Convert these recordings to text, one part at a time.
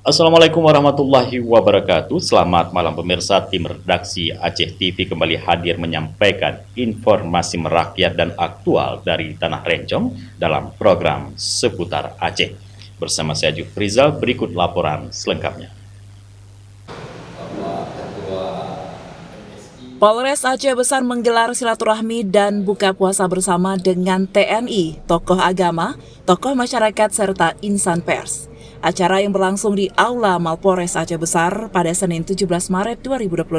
Assalamualaikum warahmatullahi wabarakatuh. Selamat malam pemirsa, tim redaksi Aceh TV kembali hadir menyampaikan informasi merakyat dan aktual dari Tanah Rencong dalam program Seputar Aceh. Bersama saya Jufrizal, berikut laporan selengkapnya. Polres Aceh Besar menggelar silaturahmi dan buka puasa bersama dengan TNI, tokoh agama, tokoh masyarakat, serta insan pers. Acara yang berlangsung di Aula Mapolres Aceh Besar pada Senin 17 Maret 2025.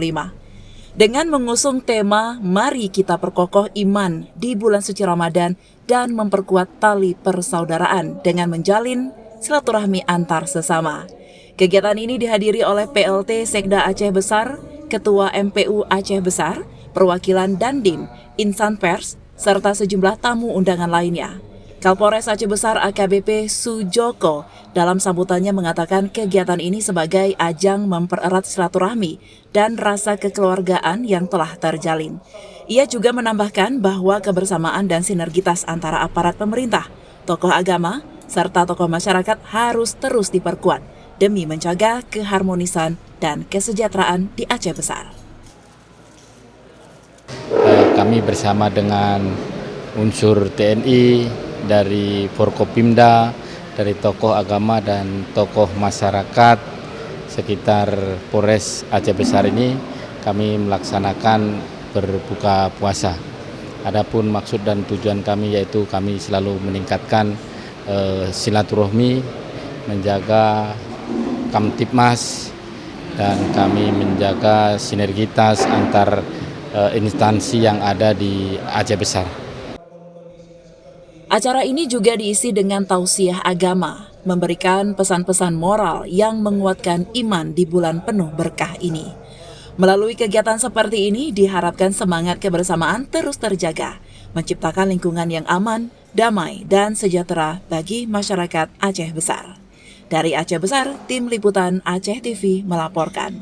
Dengan mengusung tema Mari Kita Perkokoh Iman di bulan suci Ramadan dan memperkuat tali persaudaraan dengan menjalin silaturahmi antar sesama. Kegiatan ini dihadiri oleh PLT Sekda Aceh Besar, Ketua MPU Aceh Besar, perwakilan Dandim, insan pers, serta sejumlah tamu undangan lainnya. Kapolres Aceh Besar AKBP Sujoko dalam sambutannya mengatakan kegiatan ini sebagai ajang mempererat silaturahmi dan rasa kekeluargaan yang telah terjalin. Ia juga menambahkan bahwa kebersamaan dan sinergitas antara aparat pemerintah, tokoh agama, serta tokoh masyarakat harus terus diperkuat demi menjaga keharmonisan dan kesejahteraan di Aceh Besar. Kami bersama dengan unsur TNI, dari Forkopimda, dari tokoh agama dan tokoh masyarakat sekitar Polres Aceh Besar ini, kami melaksanakan berbuka puasa. Adapun maksud dan tujuan kami yaitu kami selalu meningkatkan silaturahmi, menjaga Kamtipmas, dan kami menjaga sinergitas antar instansi yang ada di Aceh Besar. Acara ini juga diisi dengan tausiah agama, memberikan pesan-pesan moral yang menguatkan iman di bulan penuh berkah ini. Melalui kegiatan seperti ini diharapkan semangat kebersamaan terus terjaga, menciptakan lingkungan yang aman, damai, dan sejahtera bagi masyarakat Aceh Besar. Dari Aceh Besar, tim liputan Aceh TV melaporkan.